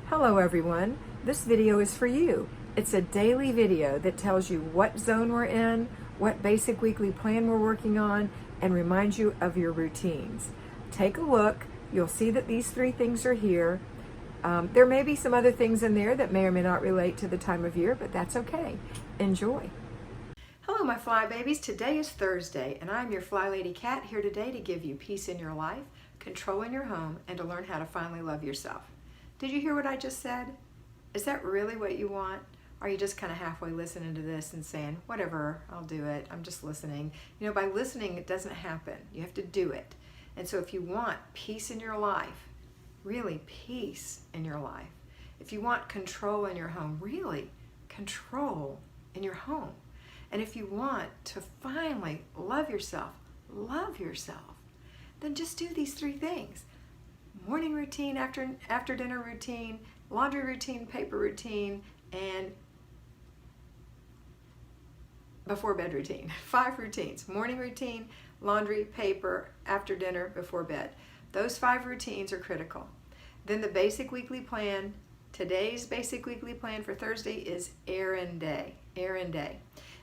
Hello everyone, this video is for you. It's a daily video that tells you what zone we're in, what basic weekly plan we're working on, and reminds you of your routines. Take a look, you'll see that these three things are here. There may be some other things in there that may or may not relate to the time of year, but that's okay. Enjoy. Hello my fly babies, today is Thursday and I'm your FlyLady Kat here today to give you peace in your life, control in your home, and to learn how to finally love yourself. Did you hear what I just said? Is that really what you want? Are you just kind of halfway listening to this and saying, whatever, I'll do it, I'm just listening? You know, by listening, it doesn't happen. You have to do it. And so if you want peace in your life, really peace in your life, if you want control in your home, really control in your home, and if you want to finally love yourself, then just do these three things. Morning routine, after dinner routine, laundry routine, paper routine, and before bed routine. 5 routines: morning routine, laundry, paper, after dinner, before bed. Those 5 routines are critical. Then the basic weekly plan. Today's basic weekly plan for Thursday is errand day.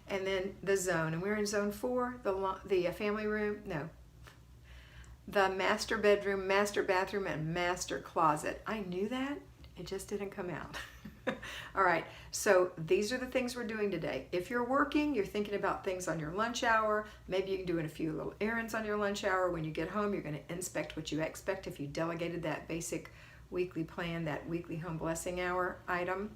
And then the zone, and we're in zone 4, the family room, no, the master bedroom, master bathroom, and master closet. I knew that, it just didn't come out. All right, so these are the things we're doing today. If you're working, you're thinking about things on your lunch hour. Maybe you can do a few little errands on your lunch hour. When you get home, you're going to inspect what you expect if you delegated that basic weekly plan, that weekly home blessing hour item.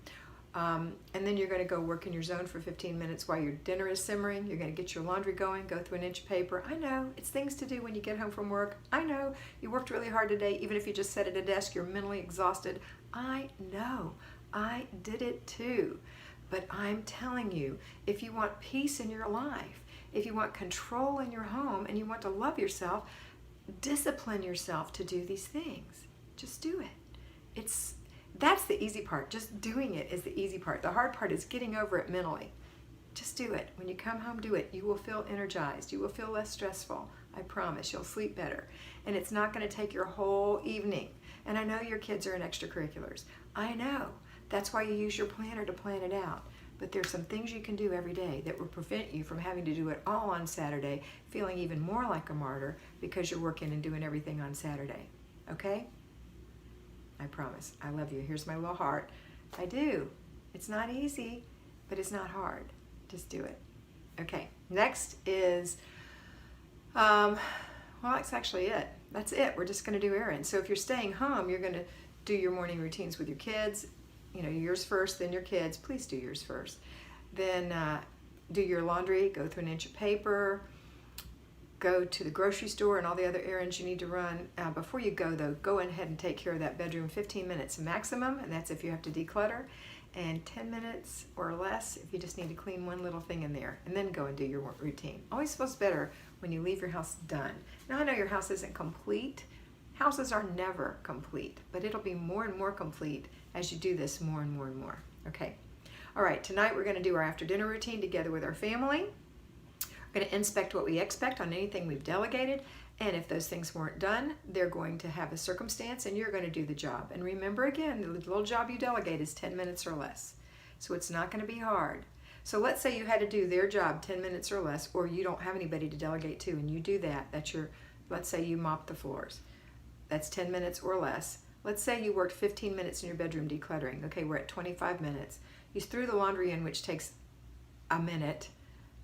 And then you're going to go work in your zone for 15 minutes while your dinner is simmering. You're going to get your laundry going, go through an inch of paper. I know, it's things to do when you get home from work. I know, you worked really hard today. Even if you just sat at a desk, you're mentally exhausted. I know, I did it too. But I'm telling you, if you want peace in your life, if you want control in your home, and you want to love yourself, discipline yourself to do these things. Just do it. That's the easy part. Just doing it is the easy part. The hard part is getting over it mentally. Just do it. When you come home, do it. You will feel energized. You will feel less stressful. I promise. You'll sleep better. And it's not going to take your whole evening. And I know your kids are in extracurriculars. I know. That's why you use your planner to plan it out. But there's some things you can do every day that will prevent you from having to do it all on Saturday, feeling even more like a martyr because you're working and doing everything on Saturday. Okay? I promise. I love you. Here's my little heart. I do. It's not easy, but it's not hard. Just do it. Okay. Next is, well, that's actually it. That's it. We're just going to do errands. So if you're staying home, you're going to do your morning routines with your kids. You know, yours first, then your kids. Please do yours first. Then do your laundry. Go through an inch of paper. Go to the grocery store and all the other errands you need to run. Before you go though, go ahead and take care of that bedroom 15 minutes maximum, and that's if you have to declutter, and 10 minutes or less if you just need to clean one little thing in there, and then go and do your routine. Always feels better when you leave your house done. Now I know your house isn't complete. Houses are never complete, but it'll be more and more complete as you do this more and more and more. Okay. All right, tonight we're going to do our after dinner routine together with our family. We're going to inspect what we expect on anything we've delegated, and if those things weren't done, they're going to have a circumstance and you're going to do the job. And remember again, the little job you delegate is 10 minutes or less. So it's not going to be hard. So let's say you had to do their job 10 minutes or less, or you don't have anybody to delegate to, and you do that. That's your, let's say you mop the floors. That's 10 minutes or less. Let's say you worked 15 minutes in your bedroom decluttering. Okay, we're at 25 minutes. You threw the laundry in, which takes a minute.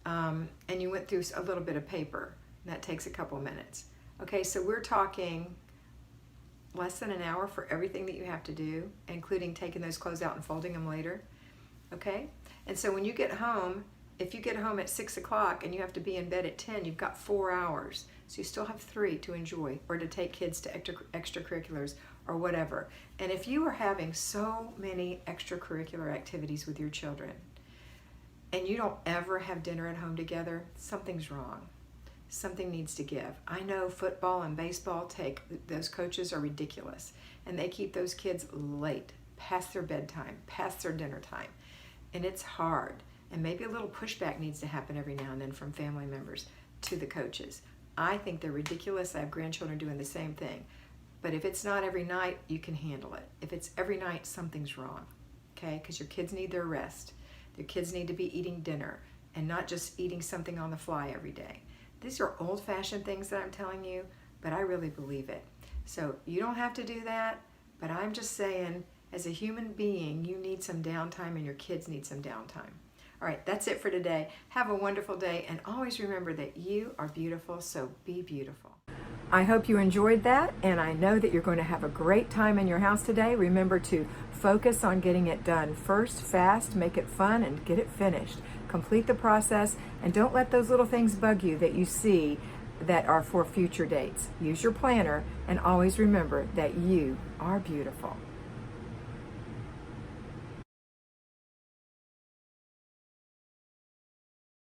And you went through a little bit of paper. That takes a couple minutes. Okay, so we're talking less than an hour for everything that you have to do, including taking those clothes out and folding them later. Okay? And so when you get home, if you get home at 6 o'clock and you have to be in bed at 10, you've got 4 hours. So you still have 3 to enjoy, or to take kids to extracurriculars or whatever. And if you are having so many extracurricular activities with your children, and you don't ever have dinner at home together, something's wrong. Something needs to give. I know football and baseball those coaches are ridiculous, and they keep those kids late, past their bedtime, past their dinner time, and it's hard. And maybe a little pushback needs to happen every now and then from family members to the coaches. I think they're ridiculous. I have grandchildren doing the same thing. But if it's not every night, you can handle it. If it's every night, something's wrong, okay? Because your kids need their rest. Their kids need to be eating dinner and not just eating something on the fly every day. These are old-fashioned things that I'm telling you, but I really believe it. So you don't have to do that, but I'm just saying, as a human being, you need some downtime and your kids need some downtime. All right, that's it for today. Have a wonderful day, and always remember that you are beautiful, so be beautiful. I hope you enjoyed that, and I know that you're going to have a great time in your house today. Remember to focus on getting it done first, fast, make it fun, and get it finished. Complete the process, and don't let those little things bug you that you see that are for future dates. Use your planner, and always remember that you are beautiful.